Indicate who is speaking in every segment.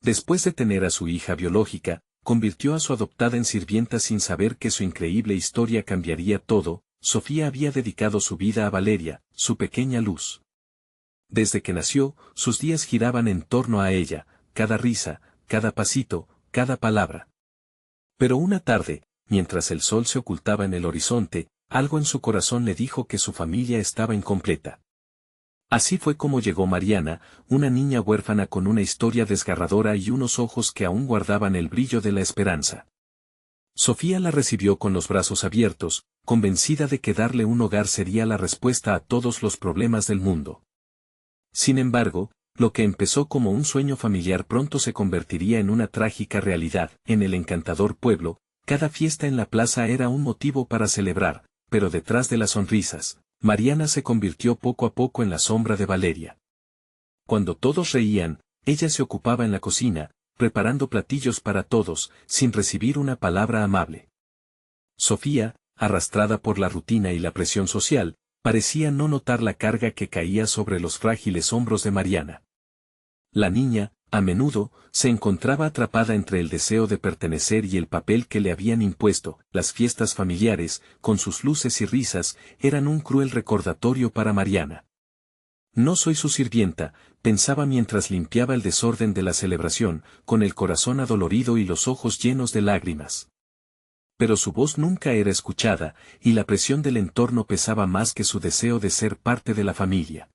Speaker 1: Después de tener a su hija biológica, convirtió a su adoptada en sirvienta sin saber que su increíble historia cambiaría todo. Sofía había dedicado su vida a Valeria, su pequeña luz. Desde que nació, sus días giraban en torno a ella, cada risa, cada pasito, cada palabra. Pero una tarde, mientras el sol se ocultaba en el horizonte, algo en su corazón le dijo que su familia estaba incompleta. Así fue como llegó Mariana, una niña huérfana con una historia desgarradora y unos ojos que aún guardaban el brillo de la esperanza. Sofía la recibió con los brazos abiertos, convencida de que darle un hogar sería la respuesta a todos los problemas del mundo. Sin embargo, lo que empezó como un sueño familiar pronto se convertiría en una trágica realidad. En el encantador pueblo, cada fiesta en la plaza era un motivo para celebrar, pero detrás de las sonrisas, Mariana se convirtió poco a poco en la sombra de Valeria. Cuando todos reían, ella se ocupaba en la cocina, preparando platillos para todos, sin recibir una palabra amable. Sofía, arrastrada por la rutina y la presión social, parecía no notar la carga que caía sobre los frágiles hombros de Mariana. La niña, a menudo, se encontraba atrapada entre el deseo de pertenecer y el papel que le habían impuesto. Las fiestas familiares, con sus luces y risas, eran un cruel recordatorio para Mariana. No soy su sirvienta, pensaba mientras limpiaba el desorden de la celebración, con el corazón adolorido y los ojos llenos de lágrimas. Pero su voz nunca era escuchada, y la presión del entorno pesaba más que su deseo de ser parte de la familia.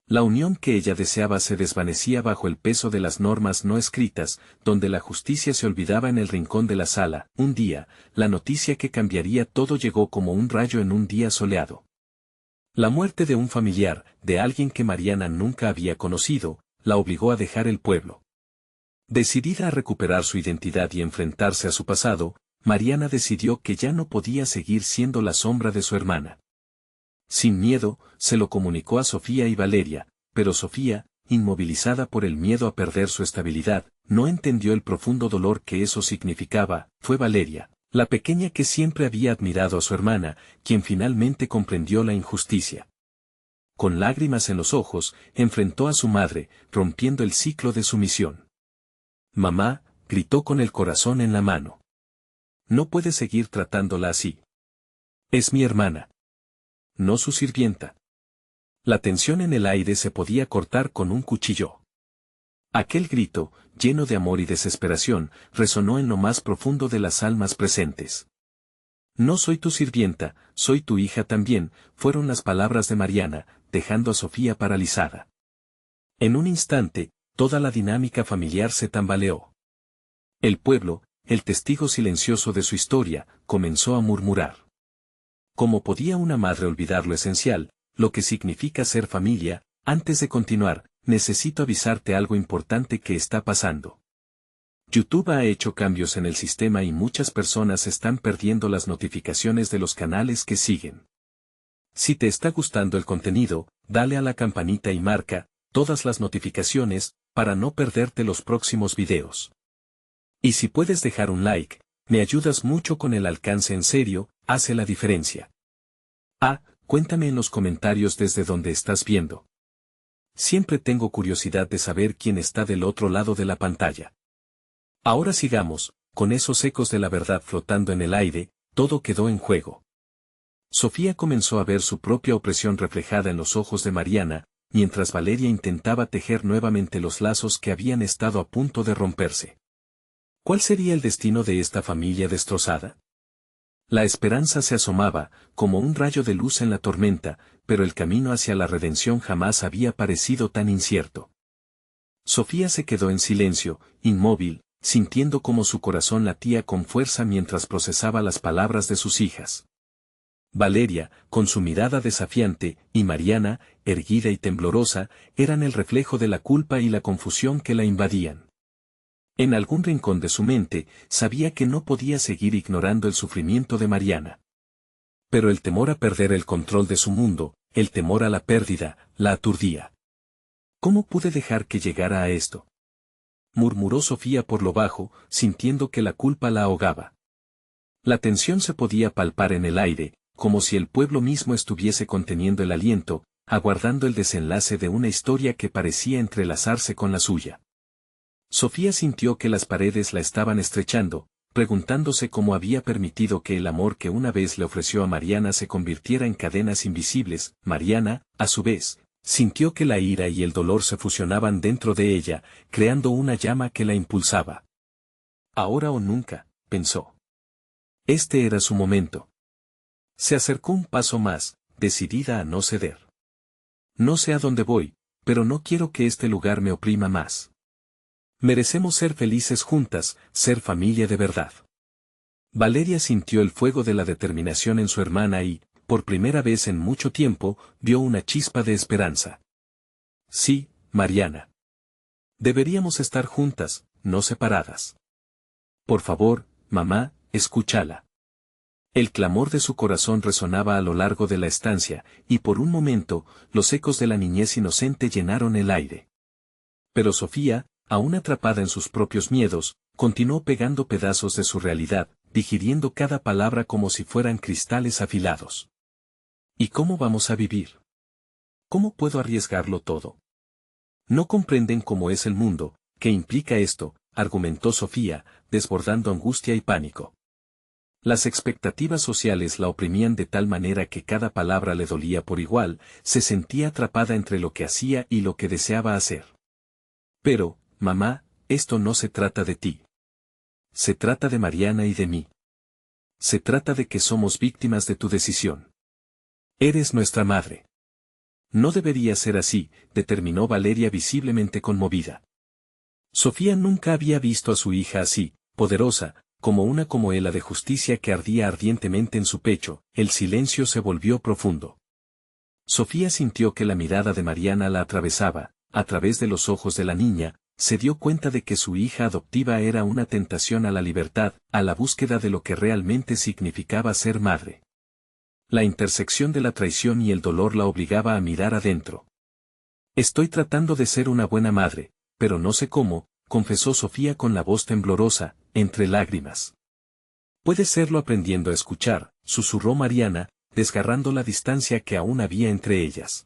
Speaker 1: La unión que ella deseaba se desvanecía bajo el peso de las normas no escritas, donde la justicia se olvidaba en el rincón de la sala. Un día, la noticia que cambiaría todo llegó como un rayo en un día soleado. La muerte de un familiar, de alguien que Mariana nunca había conocido, la obligó a dejar el pueblo. Decidida a recuperar su identidad y enfrentarse a su pasado, Mariana decidió que ya no podía seguir siendo la sombra de su hermana. Sin miedo, se lo comunicó a Sofía y Valeria, pero Sofía, inmovilizada por el miedo a perder su estabilidad, no entendió el profundo dolor que eso significaba. Fue Valeria, la pequeña que siempre había admirado a su hermana, quien finalmente comprendió la injusticia. Con lágrimas en los ojos, enfrentó a su madre, rompiendo el ciclo de sumisión. «Mamá», gritó con el corazón en la mano. «No puede seguir tratándola así. Es mi hermana. No su sirvienta». La tensión en el aire se podía cortar con un cuchillo. Aquel grito, lleno de amor y desesperación, resonó en lo más profundo de las almas presentes. «No soy tu sirvienta, soy tu hija también», fueron las palabras de Mariana, dejando a Sofía paralizada. En un instante, toda la dinámica familiar se tambaleó. El pueblo, el testigo silencioso de su historia, comenzó a murmurar. ¿Cómo podía una madre olvidar lo esencial, lo que significa ser familia? Antes de continuar, necesito avisarte algo importante que está pasando. YouTube ha hecho cambios en el sistema y muchas personas están perdiendo las notificaciones de los canales que siguen. Si te está gustando el contenido, dale a la campanita y marca todas las notificaciones para no perderte los próximos videos. Y si puedes dejar un like, me ayudas mucho con el alcance. En serio, hace la diferencia. Cuéntame en los comentarios desde donde estás viendo. Siempre tengo curiosidad de saber quién está del otro lado de la pantalla. Ahora sigamos, con esos ecos de la verdad flotando en el aire, todo quedó en juego. Sofía comenzó a ver su propia opresión reflejada en los ojos de Mariana, mientras Valeria intentaba tejer nuevamente los lazos que habían estado a punto de romperse. ¿Cuál sería el destino de esta familia destrozada? La esperanza se asomaba, como un rayo de luz en la tormenta, pero el camino hacia la redención jamás había parecido tan incierto. Sofía se quedó en silencio, inmóvil, sintiendo cómo su corazón latía con fuerza mientras procesaba las palabras de sus hijas. Valeria, con su mirada desafiante, y Mariana, erguida y temblorosa, eran el reflejo de la culpa y la confusión que la invadían. En algún rincón de su mente, sabía que no podía seguir ignorando el sufrimiento de Mariana. Pero el temor a perder el control de su mundo, el temor a la pérdida, la aturdía. ¿Cómo pude dejar que llegara a esto?, murmuró Sofía por lo bajo, sintiendo que la culpa la ahogaba. La tensión se podía palpar en el aire, como si el pueblo mismo estuviese conteniendo el aliento, aguardando el desenlace de una historia que parecía entrelazarse con la suya. Sofía sintió que las paredes la estaban estrechando, preguntándose cómo había permitido que el amor que una vez le ofreció a Mariana se convirtiera en cadenas invisibles. Mariana, a su vez, sintió que la ira y el dolor se fusionaban dentro de ella, creando una llama que la impulsaba. Ahora o nunca, pensó. Este era su momento. Se acercó un paso más, decidida a no ceder. No sé a dónde voy, pero no quiero que este lugar me oprima más. Merecemos ser felices juntas, ser familia de verdad. Valeria sintió el fuego de la determinación en su hermana y, por primera vez en mucho tiempo, vio una chispa de esperanza. Sí, Mariana. Deberíamos estar juntas, no separadas. Por favor, mamá, escúchala. El clamor de su corazón resonaba a lo largo de la estancia, y por un momento, los ecos de la niñez inocente llenaron el aire. Pero Sofía, aún atrapada en sus propios miedos, continuó pegando pedazos de su realidad, digiriendo cada palabra como si fueran cristales afilados. ¿Y cómo vamos a vivir? ¿Cómo puedo arriesgarlo todo? No comprenden cómo es el mundo, qué implica esto, argumentó Sofía, desbordando angustia y pánico. Las expectativas sociales la oprimían de tal manera que cada palabra le dolía por igual, se sentía atrapada entre lo que hacía y lo que deseaba hacer. Pero, mamá, esto no se trata de ti. Se trata de Mariana y de mí. Se trata de que somos víctimas de tu decisión. Eres nuestra madre. No debería ser así, determinó Valeria visiblemente conmovida. Sofía nunca había visto a su hija así, poderosa, como una comoela de justicia que ardía ardientemente en su pecho. El silencio se volvió profundo. Sofía sintió que la mirada de Mariana la atravesaba, a través de los ojos de la niña, se dio cuenta de que su hija adoptiva era una tentación a la libertad, a la búsqueda de lo que realmente significaba ser madre. La intersección de la traición y el dolor la obligaba a mirar adentro. Estoy tratando de ser una buena madre, pero no sé cómo, confesó Sofía con la voz temblorosa, entre lágrimas. Puedes serlo aprendiendo a escuchar, susurró Mariana, desgarrando la distancia que aún había entre ellas.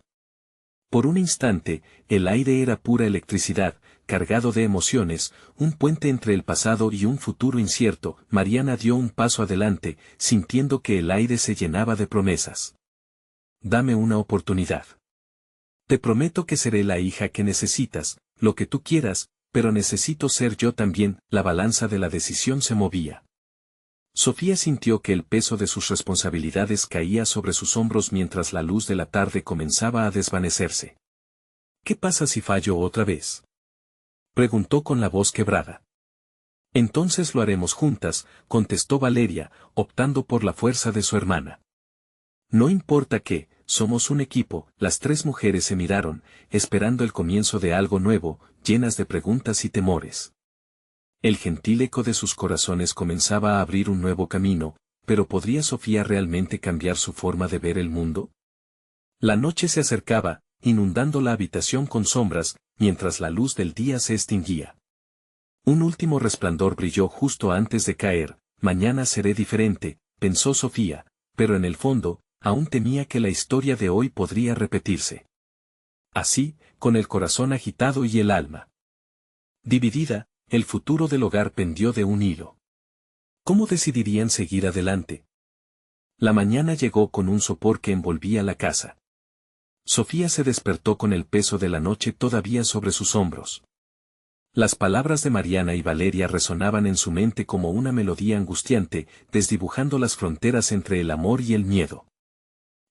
Speaker 1: Por un instante, el aire era pura electricidad, cargado de emociones, un puente entre el pasado y un futuro incierto. Mariana dio un paso adelante, sintiendo que el aire se llenaba de promesas. Dame una oportunidad. Te prometo que seré la hija que necesitas, lo que tú quieras, pero necesito ser yo también. La balanza de la decisión se movía. Sofía sintió que el peso de sus responsabilidades caía sobre sus hombros mientras la luz de la tarde comenzaba a desvanecerse. ¿Qué pasa si fallo otra vez?, preguntó con la voz quebrada. Entonces lo haremos juntas, contestó Valeria, optando por la fuerza de su hermana. No importa qué, somos un equipo. Las tres mujeres se miraron, esperando el comienzo de algo nuevo, llenas de preguntas y temores. El gentil eco de sus corazones comenzaba a abrir un nuevo camino, pero ¿podría Sofía realmente cambiar su forma de ver el mundo? La noche se acercaba, inundando la habitación con sombras, mientras la luz del día se extinguía. Un último resplandor brilló justo antes de caer. Mañana seré diferente, pensó Sofía, pero en el fondo, aún temía que la historia de hoy podría repetirse. Así, con el corazón agitado y el alma dividida, el futuro del hogar pendió de un hilo. ¿Cómo decidirían seguir adelante? La mañana llegó con un sopor que envolvía la casa. Sofía se despertó con el peso de la noche todavía sobre sus hombros. Las palabras de Mariana y Valeria resonaban en su mente como una melodía angustiante, desdibujando las fronteras entre el amor y el miedo.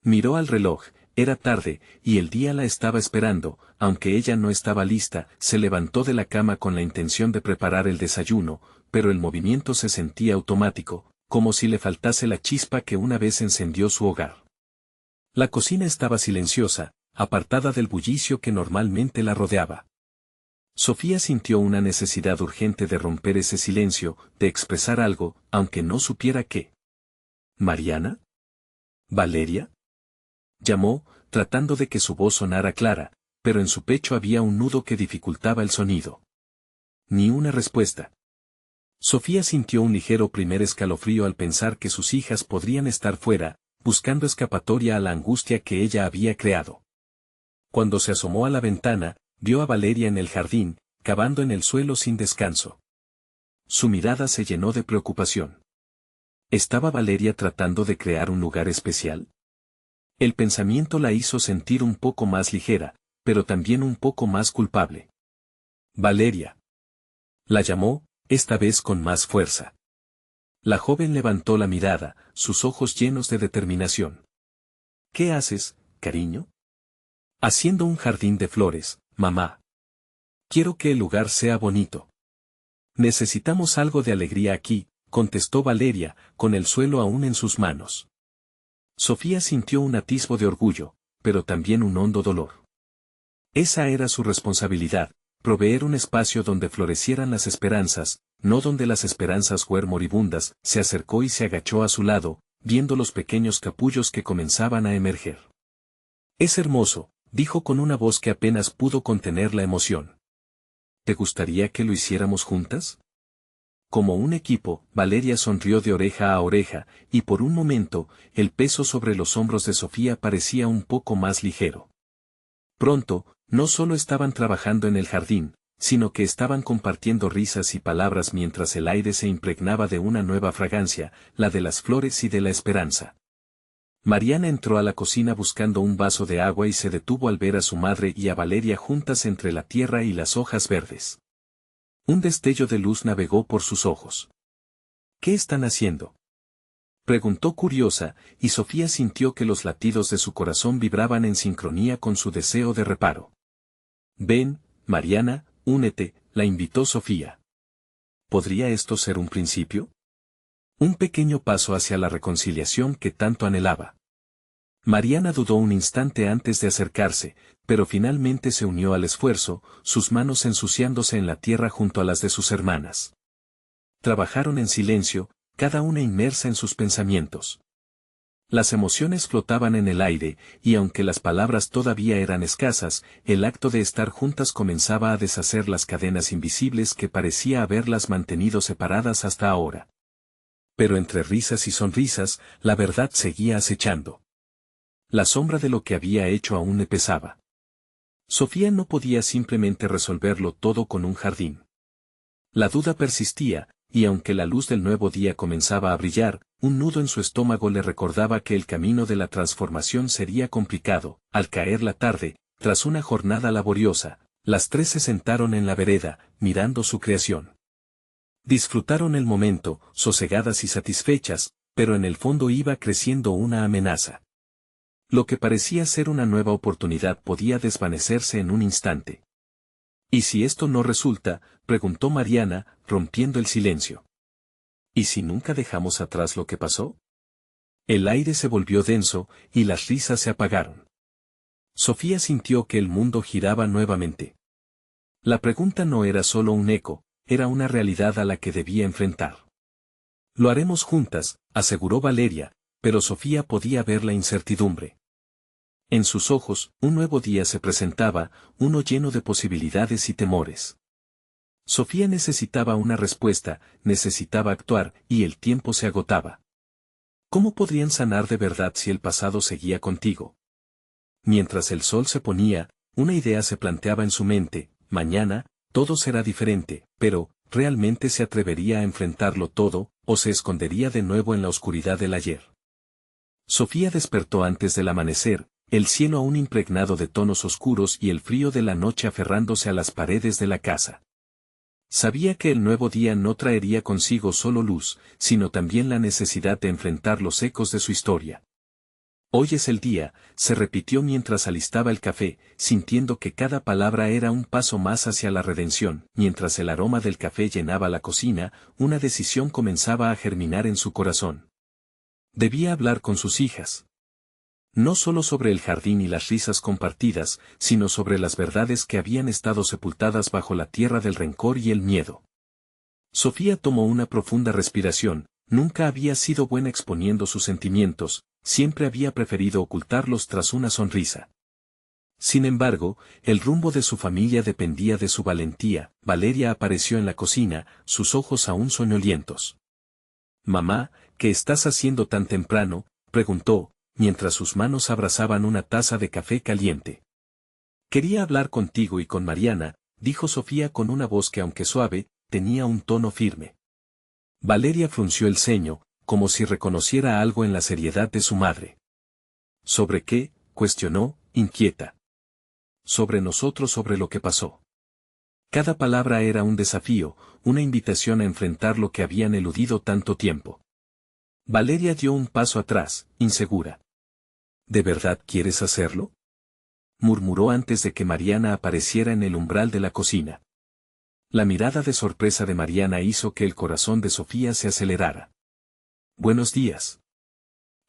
Speaker 1: Miró al reloj, era tarde, y el día la estaba esperando. Aunque ella no estaba lista, se levantó de la cama con la intención de preparar el desayuno, pero el movimiento se sentía automático, como si le faltase la chispa que una vez encendió su hogar. La cocina estaba silenciosa, apartada del bullicio que normalmente la rodeaba. Sofía sintió una necesidad urgente de romper ese silencio, de expresar algo, aunque no supiera qué. ¿Mariana? ¿Valeria?, llamó, tratando de que su voz sonara clara, pero en su pecho había un nudo que dificultaba el sonido. Ni una respuesta. Sofía sintió un ligero primer escalofrío al pensar que sus hijas podrían estar fuera, buscando escapatoria a la angustia que ella había creado. Cuando se asomó a la ventana, vio a Valeria en el jardín, cavando en el suelo sin descanso. Su mirada se llenó de preocupación. ¿Estaba Valeria tratando de crear un lugar especial? El pensamiento la hizo sentir un poco más ligera, pero también un poco más culpable. Valeria. La llamó, esta vez con más fuerza. La joven levantó la mirada, sus ojos llenos de determinación. ¿Qué haces, cariño? Haciendo un jardín de flores, mamá. Quiero que el lugar sea bonito. Necesitamos algo de alegría aquí, contestó Valeria, con el suelo aún en sus manos. Sofía sintió un atisbo de orgullo, pero también un hondo dolor. Esa era su responsabilidad, proveer un espacio donde florecieran las esperanzas, no donde las esperanzas fueran moribundas. Se acercó y se agachó a su lado, viendo los pequeños capullos que comenzaban a emerger. Es hermoso, dijo con una voz que apenas pudo contener la emoción. ¿Te gustaría que lo hiciéramos juntas? Como un equipo, Valeria sonrió de oreja a oreja, y por un momento, el peso sobre los hombros de Sofía parecía un poco más ligero. Pronto, no solo estaban trabajando en el jardín, sino que estaban compartiendo risas y palabras mientras el aire se impregnaba de una nueva fragancia, la de las flores y de la esperanza. Mariana entró a la cocina buscando un vaso de agua y se detuvo al ver a su madre y a Valeria juntas entre la tierra y las hojas verdes. Un destello de luz navegó por sus ojos. ¿Qué están haciendo?, preguntó curiosa, y Sofía sintió que los latidos de su corazón vibraban en sincronía con su deseo de reparo. Ven, Mariana, únete, la invitó Sofía. ¿Podría esto ser un principio? Un pequeño paso hacia la reconciliación que tanto anhelaba. Mariana dudó un instante antes de acercarse, pero finalmente se unió al esfuerzo, sus manos ensuciándose en la tierra junto a las de sus hermanas. Trabajaron en silencio, cada una inmersa en sus pensamientos. Las emociones flotaban en el aire, y aunque las palabras todavía eran escasas, el acto de estar juntas comenzaba a deshacer las cadenas invisibles que parecía haberlas mantenido separadas hasta ahora. Pero entre risas y sonrisas, la verdad seguía acechando. La sombra de lo que había hecho aún le pesaba. Sofía no podía simplemente resolverlo todo con un jardín. La duda persistía, y aunque la luz del nuevo día comenzaba a brillar, un nudo en su estómago le recordaba que el camino de la transformación sería complicado. Al caer la tarde, tras una jornada laboriosa, las tres se sentaron en la vereda, mirando su creación. Disfrutaron el momento, sosegadas y satisfechas, pero en el fondo iba creciendo una amenaza. Lo que parecía ser una nueva oportunidad podía desvanecerse en un instante. ¿Y si esto no resulta?, preguntó Mariana, rompiendo el silencio. ¿Y si nunca dejamos atrás lo que pasó? El aire se volvió denso, y las risas se apagaron. Sofía sintió que el mundo giraba nuevamente. La pregunta no era solo un eco, era una realidad a la que debía enfrentar. Lo haremos juntas, aseguró Valeria, pero Sofía podía ver la incertidumbre. En sus ojos, un nuevo día se presentaba, uno lleno de posibilidades y temores. Sofía necesitaba una respuesta, necesitaba actuar, y el tiempo se agotaba. ¿Cómo podrían sanar de verdad si el pasado seguía contigo? Mientras el sol se ponía, una idea se planteaba en su mente: mañana, todo será diferente, pero, ¿realmente se atrevería a enfrentarlo todo, o se escondería de nuevo en la oscuridad del ayer? Sofía despertó antes del amanecer, el cielo aún impregnado de tonos oscuros y el frío de la noche aferrándose a las paredes de la casa. Sabía que el nuevo día no traería consigo solo luz, sino también la necesidad de enfrentar los ecos de su historia. Hoy es el día, se repitió mientras alistaba el café, sintiendo que cada palabra era un paso más hacia la redención. Mientras el aroma del café llenaba la cocina, una decisión comenzaba a germinar en su corazón. Debía hablar con sus hijas. No solo sobre el jardín y las risas compartidas, sino sobre las verdades que habían estado sepultadas bajo la tierra del rencor y el miedo. Sofía tomó una profunda respiración. Nunca había sido buena exponiendo sus sentimientos, siempre había preferido ocultarlos tras una sonrisa. Sin embargo, el rumbo de su familia dependía de su valentía. Valeria apareció en la cocina, sus ojos aún soñolientos. «Mamá, ¿qué estás haciendo tan temprano?», preguntó, mientras sus manos abrazaban una taza de café caliente. «Quería hablar contigo y con Mariana», dijo Sofía con una voz que aunque suave, tenía un tono firme. Valeria frunció el ceño, como si reconociera algo en la seriedad de su madre. ¿Sobre qué?, cuestionó, inquieta. Sobre nosotros, sobre lo que pasó. Cada palabra era un desafío, una invitación a enfrentar lo que habían eludido tanto tiempo. Valeria dio un paso atrás, insegura. ¿De verdad quieres hacerlo?, murmuró antes de que Mariana apareciera en el umbral de la cocina. La mirada de sorpresa de Mariana hizo que el corazón de Sofía se acelerara. «Buenos días».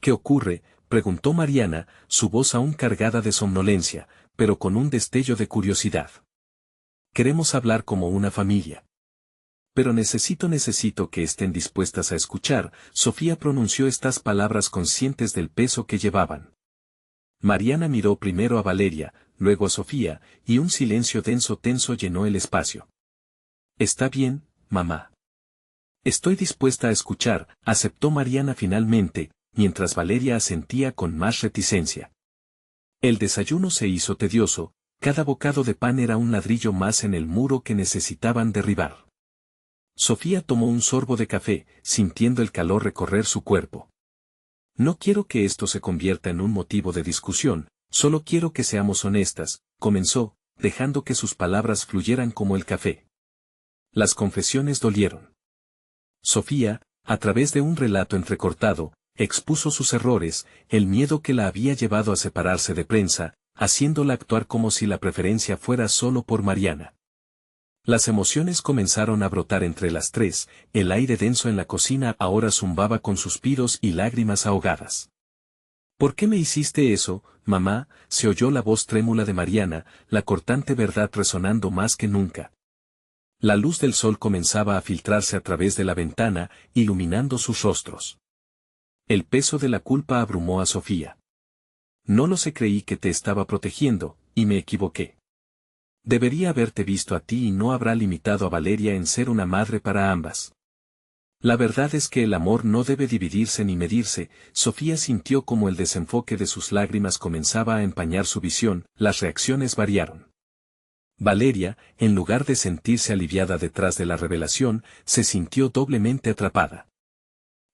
Speaker 1: «¿Qué ocurre?», preguntó Mariana, su voz aún cargada de somnolencia, pero con un destello de curiosidad. «Queremos hablar como una familia». «Pero necesito que estén dispuestas a escuchar», Sofía pronunció estas palabras conscientes del peso que llevaban. Mariana miró primero a Valeria, luego a Sofía, y un silencio tenso llenó el espacio. «Está bien, mamá. Estoy dispuesta a escuchar», aceptó Mariana finalmente, mientras Valeria asentía con más reticencia. El desayuno se hizo tedioso, cada bocado de pan era un ladrillo más en el muro que necesitaban derribar. Sofía tomó un sorbo de café, sintiendo el calor recorrer su cuerpo. «No quiero que esto se convierta en un motivo de discusión, solo quiero que seamos honestas», comenzó, dejando que sus palabras fluyeran como el café. Las confesiones dolieron. Sofía, a través de un relato entrecortado, expuso sus errores, el miedo que la había llevado a separarse de Prensa, haciéndola actuar como si la preferencia fuera solo por Mariana. Las emociones comenzaron a brotar entre las tres, el aire denso en la cocina ahora zumbaba con suspiros y lágrimas ahogadas. «¿Por qué me hiciste eso, mamá?», se oyó la voz trémula de Mariana, la cortante verdad resonando más que nunca. La luz del sol comenzaba a filtrarse a través de la ventana, iluminando sus rostros. El peso de la culpa abrumó a Sofía. «No lo sé, creí que te estaba protegiendo, y me equivoqué. Debería haberte visto a ti y no habrá limitado a Valeria en ser una madre para ambas. La verdad es que el amor no debe dividirse ni medirse». Sofía sintió como el desenfoque de sus lágrimas comenzaba a empañar su visión, las reacciones variaron. Valeria, en lugar de sentirse aliviada detrás de la revelación, se sintió doblemente atrapada.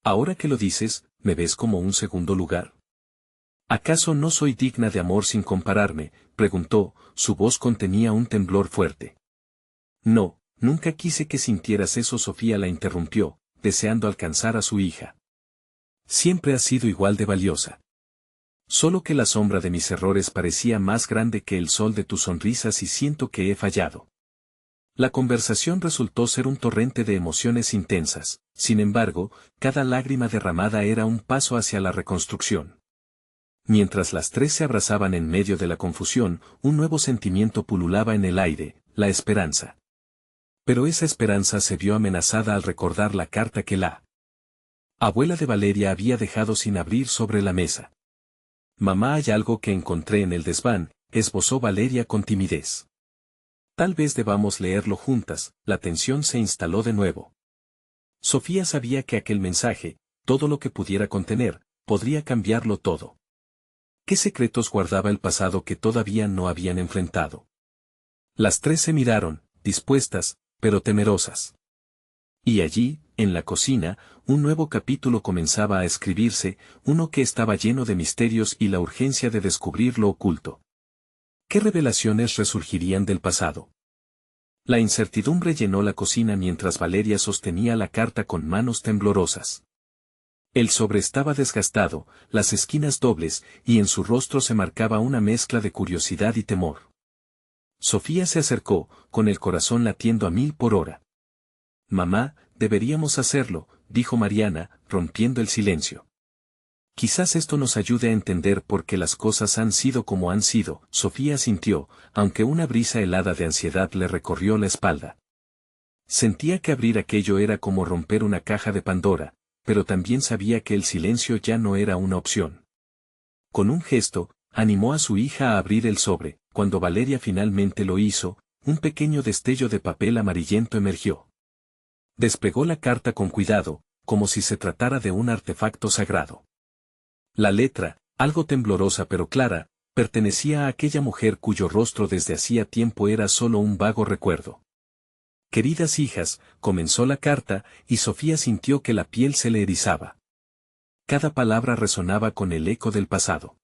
Speaker 1: «Ahora que lo dices, ¿me ves como un segundo lugar? ¿Acaso no soy digna de amor sin compararme?», preguntó, su voz contenía un temblor fuerte. «No, nunca quise que sintieras eso», Sofía la interrumpió, deseando alcanzar a su hija. «Siempre has sido igual de valiosa. Solo que la sombra de mis errores parecía más grande que el sol de tus sonrisas y siento que he fallado». La conversación resultó ser un torrente de emociones intensas, sin embargo, cada lágrima derramada era un paso hacia la reconstrucción. Mientras las tres se abrazaban en medio de la confusión, un nuevo sentimiento pululaba en el aire, la esperanza. Pero esa esperanza se vio amenazada al recordar la carta que la abuela de Valeria había dejado sin abrir sobre la mesa. «Mamá, hay algo que encontré en el desván», esbozó Valeria con timidez. «Tal vez debamos leerlo juntas». La tensión se instaló de nuevo. Sofía sabía que aquel mensaje, todo lo que pudiera contener, podría cambiarlo todo. ¿Qué secretos guardaba el pasado que todavía no habían enfrentado? Las tres se miraron, dispuestas, pero temerosas. Y allí, en la cocina, un nuevo capítulo comenzaba a escribirse, uno que estaba lleno de misterios y la urgencia de descubrir lo oculto. ¿Qué revelaciones resurgirían del pasado? La incertidumbre llenó la cocina mientras Valeria sostenía la carta con manos temblorosas. El sobre estaba desgastado, las esquinas dobles, y en su rostro se marcaba una mezcla de curiosidad y temor. Sofía se acercó, con el corazón latiendo a 1000 por hora. «Mamá, deberíamos hacerlo», dijo Mariana, rompiendo el silencio. «Quizás esto nos ayude a entender por qué las cosas han sido como han sido». Sofía sintió, aunque una brisa helada de ansiedad le recorrió la espalda. Sentía que abrir aquello era como romper una caja de Pandora, pero también sabía que el silencio ya no era una opción. Con un gesto, animó a su hija a abrir el sobre. Cuando Valeria finalmente lo hizo, un pequeño destello de papel amarillento emergió. Despegó la carta con cuidado, como si se tratara de un artefacto sagrado. La letra, algo temblorosa pero clara, Pertenecía a aquella mujer cuyo rostro desde hacía tiempo era solo un vago recuerdo. Queridas hijas, comenzó la carta, y Sofía sintió que la piel se le erizaba. Cada palabra resonaba con el eco del pasado.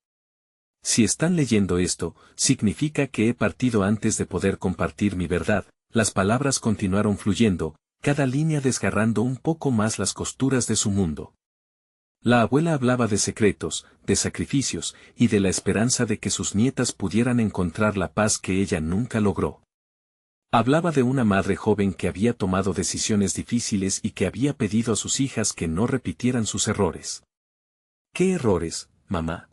Speaker 1: Si están leyendo esto, significa que he partido antes de poder compartir mi verdad. Las palabras continuaron fluyendo, cada línea desgarrando un poco más las costuras de su mundo. La abuela hablaba de secretos, de sacrificios, y de la esperanza de que sus nietas pudieran encontrar la paz que ella nunca logró. Hablaba de una madre joven que había tomado decisiones difíciles y que había pedido a sus hijas que no repitieran sus errores. ¿Qué errores, mamá?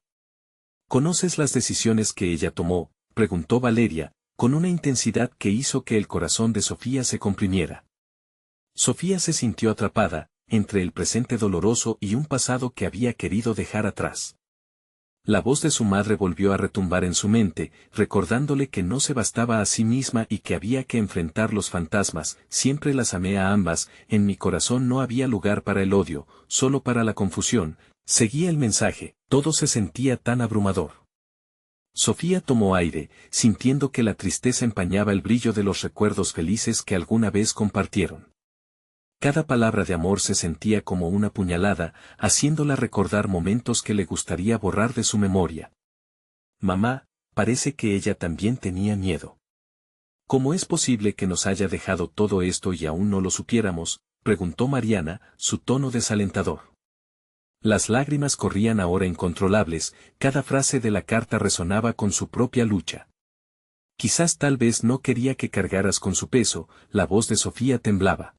Speaker 1: ¿Conoces las decisiones que ella tomó?, preguntó Valeria, con una intensidad que hizo que el corazón de Sofía se comprimiera. Sofía se sintió atrapada, entre el presente doloroso y un pasado que había querido dejar atrás. La voz de su madre volvió a retumbar en su mente, recordándole que no se bastaba a sí misma y que había que enfrentar los fantasmas. Siempre las amé a ambas, en mi corazón no había lugar para el odio, solo para la confusión. Seguía el mensaje, todo se sentía tan abrumador. Sofía tomó aire, sintiendo que la tristeza empañaba el brillo de los recuerdos felices que alguna vez compartieron. Cada palabra de amor se sentía como una puñalada, haciéndola recordar momentos que le gustaría borrar de su memoria. Mamá, parece que ella también tenía miedo. ¿Cómo es posible que nos haya dejado todo esto y aún no lo supiéramos?, preguntó Mariana, su tono desalentador. Las lágrimas corrían ahora incontrolables, cada frase de la carta resonaba con su propia lucha. Quizás tal vez no quería que cargaras con su peso, la voz de Sofía temblaba.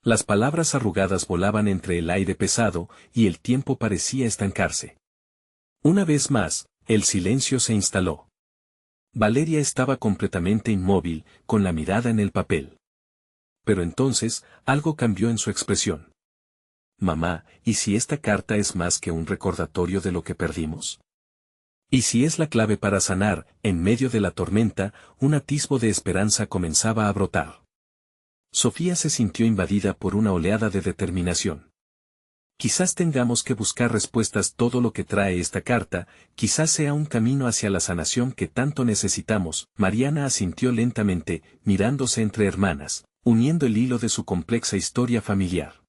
Speaker 1: Las palabras arrugadas volaban entre el aire pesado, y el tiempo parecía estancarse. Una vez más, el silencio se instaló. Valeria estaba completamente inmóvil, con la mirada en el papel. Pero entonces, algo cambió en su expresión. Mamá, ¿y si esta carta es más que un recordatorio de lo que perdimos? ¿Y si es la clave para sanar? En medio de la tormenta, un atisbo de esperanza comenzaba a brotar. Sofía se sintió invadida por una oleada de determinación. Quizás tengamos que buscar respuestas. Todo lo que trae esta carta, quizás sea un camino hacia la sanación que tanto necesitamos. Mariana asintió lentamente, mirándose entre hermanas, uniendo el hilo de su compleja historia familiar.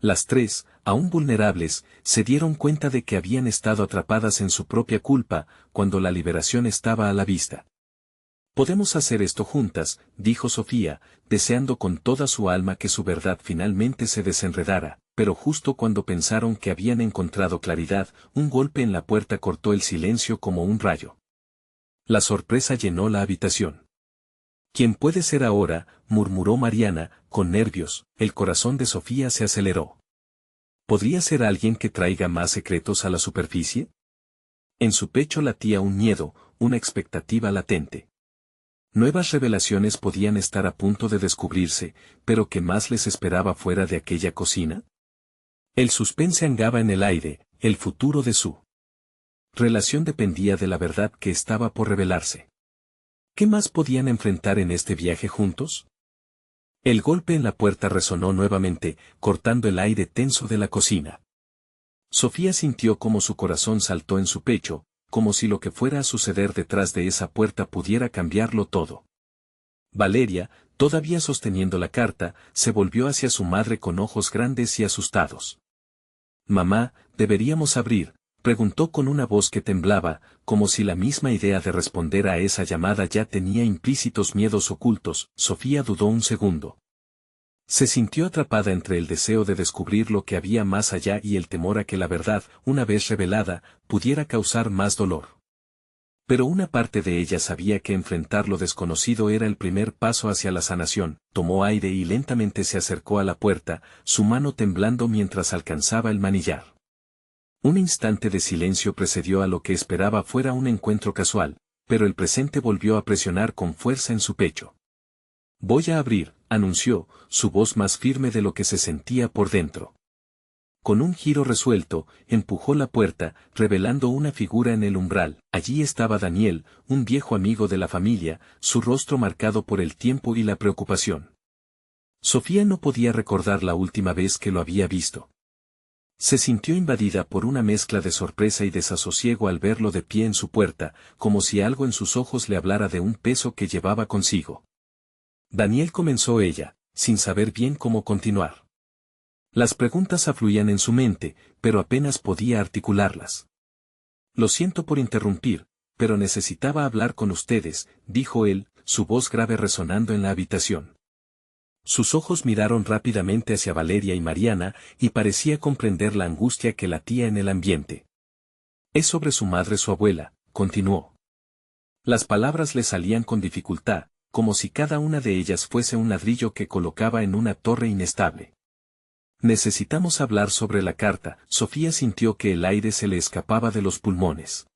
Speaker 1: Las tres, aún vulnerables, se dieron cuenta de que habían estado atrapadas en su propia culpa, cuando la liberación estaba a la vista. Podemos hacer esto juntas, dijo Sofía, deseando con toda su alma que su verdad finalmente se desenredara, pero justo cuando pensaron que habían encontrado claridad, un golpe en la puerta cortó el silencio como un rayo. La sorpresa llenó la habitación. ¿Quién puede ser ahora?, murmuró Mariana, con nervios. El corazón de Sofía se aceleró. ¿Podría ser alguien que traiga más secretos a la superficie? En su pecho latía un miedo, una expectativa latente. Nuevas revelaciones podían estar a punto de descubrirse, pero ¿qué más les esperaba fuera de aquella cocina? El suspense hangaba en el aire, el futuro de su relación dependía de la verdad que estaba por revelarse. ¿Qué más podían enfrentar en este viaje juntos? El golpe en la puerta resonó nuevamente, cortando el aire tenso de la cocina. Sofía sintió como su corazón saltó en su pecho, como si lo que fuera a suceder detrás de esa puerta pudiera cambiarlo todo. Valeria, todavía sosteniendo la carta, se volvió hacia su madre con ojos grandes y asustados. «Mamá, ¿deberíamos abrir?», preguntó con una voz que temblaba, como si la misma idea de responder a esa llamada ya tenía implícitos miedos ocultos. Sofía dudó un segundo. Se sintió atrapada entre el deseo de descubrir lo que había más allá y el temor a que la verdad, una vez revelada, pudiera causar más dolor. Pero una parte de ella sabía que enfrentar lo desconocido era el primer paso hacia la sanación. Tomó aire y lentamente se acercó a la puerta, su mano temblando mientras alcanzaba el manillar. Un instante de silencio precedió a lo que esperaba fuera un encuentro casual, pero el presente volvió a presionar con fuerza en su pecho. «Voy a abrir», anunció, su voz más firme de lo que se sentía por dentro. Con un giro resuelto, empujó la puerta, revelando una figura en el umbral. Allí estaba Daniel, un viejo amigo de la familia, su rostro marcado por el tiempo y la preocupación. Sofía no podía recordar la última vez que lo había visto. Se sintió invadida por una mezcla de sorpresa y desasosiego al verlo de pie en su puerta, como si algo en sus ojos le hablara de un peso que llevaba consigo. Daniel, comenzó ella, sin saber bien cómo continuar. Las preguntas afluían en su mente, pero apenas podía articularlas. Lo siento por interrumpir, pero necesitaba hablar con ustedes, dijo él, su voz grave resonando en la habitación. Sus ojos miraron rápidamente hacia Valeria y Mariana, y parecía comprender la angustia que latía en el ambiente. Es sobre su madre, su abuela, continuó. Las palabras le salían con dificultad, como si cada una de ellas fuese un ladrillo que colocaba en una torre inestable. Necesitamos hablar sobre la carta. Sofía sintió que el aire se le escapaba de los pulmones.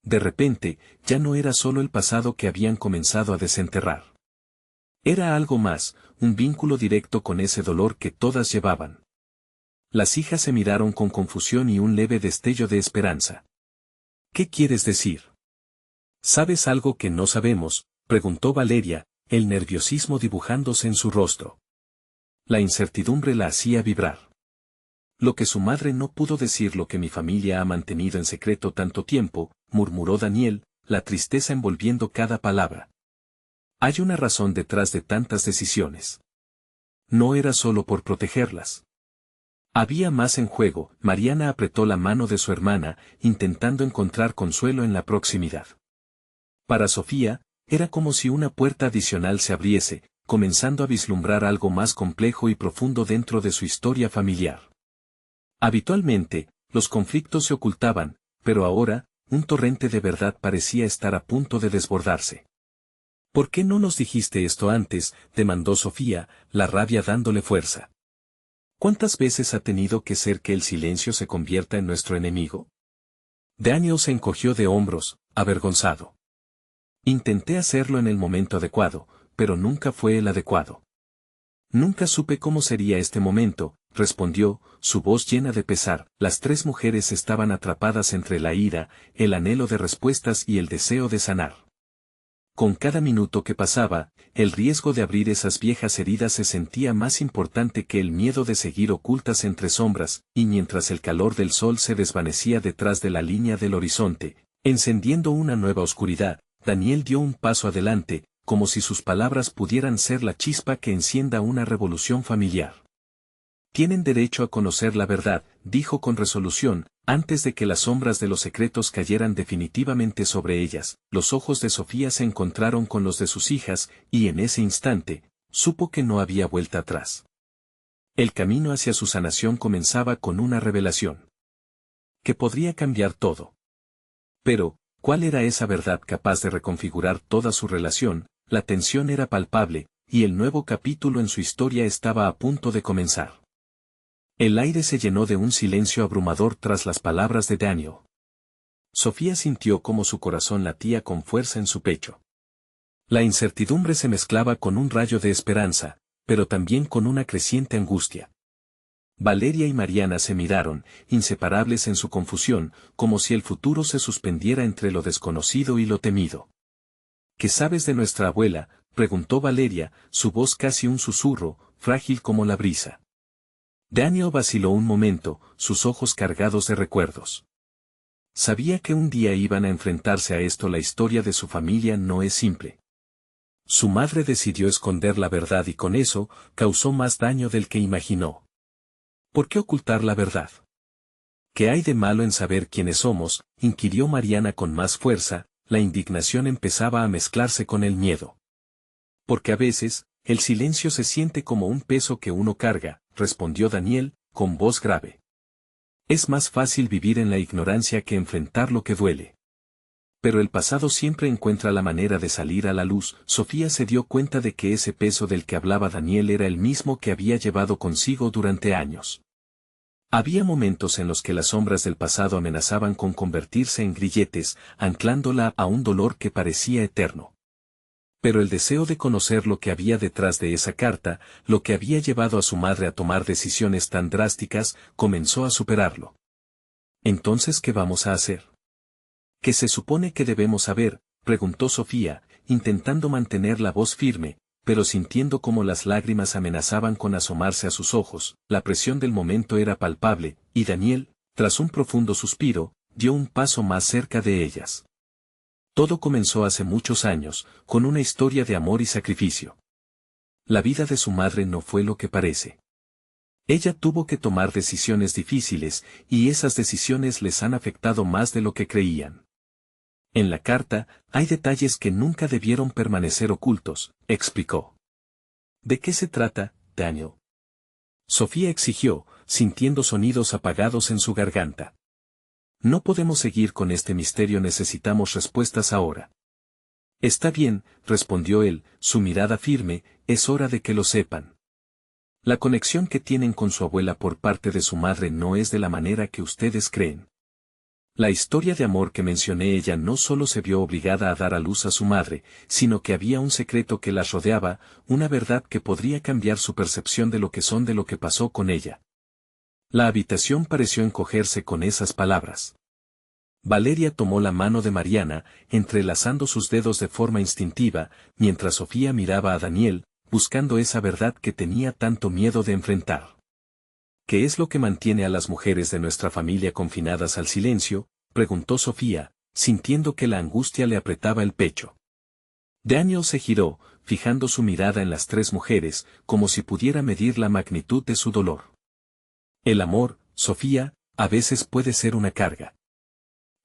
Speaker 1: De repente, ya no era solo el pasado que habían comenzado a desenterrar. Era algo más, un vínculo directo con ese dolor que todas llevaban. Las hijas se miraron con confusión y un leve destello de esperanza. ¿Qué quieres decir? ¿Sabes algo que no sabemos?, preguntó Valeria, el nerviosismo dibujándose en su rostro. La incertidumbre la hacía vibrar. Lo que su madre no pudo decir, lo que mi familia ha mantenido en secreto tanto tiempo, murmuró Daniel, la tristeza envolviendo cada palabra. Hay una razón detrás de tantas decisiones. No era solo por protegerlas. Había más en juego. Mariana apretó la mano de su hermana, intentando encontrar consuelo en la proximidad. Para Sofía, era como si una puerta adicional se abriese, comenzando a vislumbrar algo más complejo y profundo dentro de su historia familiar. Habitualmente, los conflictos se ocultaban, pero ahora, un torrente de verdad parecía estar a punto de desbordarse. ¿Por qué no nos dijiste esto antes?, demandó Sofía, la rabia dándole fuerza. ¿Cuántas veces ha tenido que ser que el silencio se convierta en nuestro enemigo? Daniel se encogió de hombros, avergonzado. Intenté hacerlo en el momento adecuado, pero nunca fue el adecuado. Nunca supe cómo sería este momento, respondió, su voz llena de pesar. Las tres mujeres estaban atrapadas entre la ira, el anhelo de respuestas y el deseo de sanar. Con cada minuto que pasaba, el riesgo de abrir esas viejas heridas se sentía más importante que el miedo de seguir ocultas entre sombras, y mientras el calor del sol se desvanecía detrás de la línea del horizonte, encendiendo una nueva oscuridad, Daniel dio un paso adelante, como si sus palabras pudieran ser la chispa que encienda una revolución familiar. Tienen derecho a conocer la verdad, dijo con resolución, antes de que las sombras de los secretos cayeran definitivamente sobre ellas. Los ojos de Sofía se encontraron con los de sus hijas, y en ese instante, supo que no había vuelta atrás. El camino hacia su sanación comenzaba con una revelación que podría cambiar todo. Pero, ¿cuál era esa verdad capaz de reconfigurar toda su relación? La tensión era palpable, y el nuevo capítulo en su historia estaba a punto de comenzar. El aire se llenó de un silencio abrumador tras las palabras de Daniel. Sofía sintió como su corazón latía con fuerza en su pecho. La incertidumbre se mezclaba con un rayo de esperanza, pero también con una creciente angustia. Valeria y Mariana se miraron, inseparables en su confusión, como si el futuro se suspendiera entre lo desconocido y lo temido. ¿Qué sabes de nuestra abuela?, preguntó Valeria, su voz casi un susurro, frágil como la brisa. Daniel vaciló un momento, sus ojos cargados de recuerdos. Sabía que un día iban a enfrentarse a esto. La historia de su familia no es simple. Su madre decidió esconder la verdad y con eso, causó más daño del que imaginó. ¿Por qué ocultar la verdad? ¿Qué hay de malo en saber quiénes somos?, inquirió Mariana con más fuerza. La indignación empezaba a mezclarse con el miedo. Porque a veces, el silencio se siente como un peso que uno carga, respondió Daniel, con voz grave. Es más fácil vivir en la ignorancia que enfrentar lo que duele. Pero el pasado siempre encuentra la manera de salir a la luz. Sofía se dio cuenta de que ese peso del que hablaba Daniel era el mismo que había llevado consigo durante años. Había momentos en los que las sombras del pasado amenazaban con convertirse en grilletes, anclándola a un dolor que parecía eterno. Pero el deseo de conocer lo que había detrás de esa carta, lo que había llevado a su madre a tomar decisiones tan drásticas, comenzó a superarlo. Entonces, ¿qué vamos a hacer? ¿Qué se supone que debemos saber?, preguntó Sofía, intentando mantener la voz firme, pero sintiendo cómo las lágrimas amenazaban con asomarse a sus ojos, la presión del momento era palpable, y Daniel, tras un profundo suspiro, dio un paso más cerca de ellas. Todo comenzó hace muchos años, con una historia de amor y sacrificio. La vida de su madre no fue lo que parece. Ella tuvo que tomar decisiones difíciles, y esas decisiones les han afectado más de lo que creían. En la carta, hay detalles que nunca debieron permanecer ocultos, explicó. ¿De qué se trata, Daniel? Sofía exigió, sintiendo sonidos apagados en su garganta. No podemos seguir con este misterio, necesitamos respuestas ahora. Está bien, respondió él, su mirada firme, es hora de que lo sepan. La conexión que tienen con su abuela por parte de su madre no es de la manera que ustedes creen. La historia de amor que mencioné, ella no solo se vio obligada a dar a luz a su madre, sino que había un secreto que las rodeaba, una verdad que podría cambiar su percepción de lo que son, de lo que pasó con ella. La habitación pareció encogerse con esas palabras. Valeria tomó la mano de Mariana, entrelazando sus dedos de forma instintiva, mientras Sofía miraba a Daniel, buscando esa verdad que tenía tanto miedo de enfrentar. ¿Qué es lo que mantiene a las mujeres de nuestra familia confinadas al silencio?, preguntó Sofía, sintiendo que la angustia le apretaba el pecho. Daniel se giró, fijando su mirada en las tres mujeres, como si pudiera medir la magnitud de su dolor. El amor, Sofía, a veces puede ser una carga.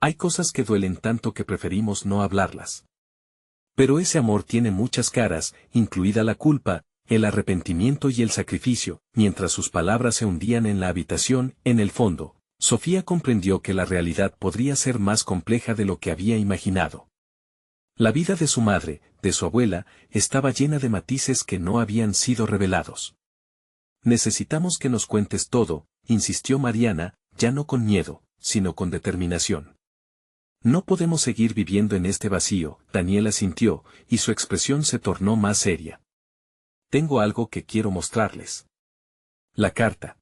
Speaker 1: Hay cosas que duelen tanto que preferimos no hablarlas. Pero ese amor tiene muchas caras, incluida la culpa, el arrepentimiento y el sacrificio. Mientras sus palabras se hundían en la habitación, en el fondo, Sofía comprendió que la realidad podría ser más compleja de lo que había imaginado. La vida de su madre, de su abuela, estaba llena de matices que no habían sido revelados. Necesitamos que nos cuentes todo, insistió Mariana, ya no con miedo, sino con determinación. No podemos seguir viviendo en este vacío. Daniel asintió, y su expresión se tornó más seria. Tengo algo que quiero mostrarles. La carta.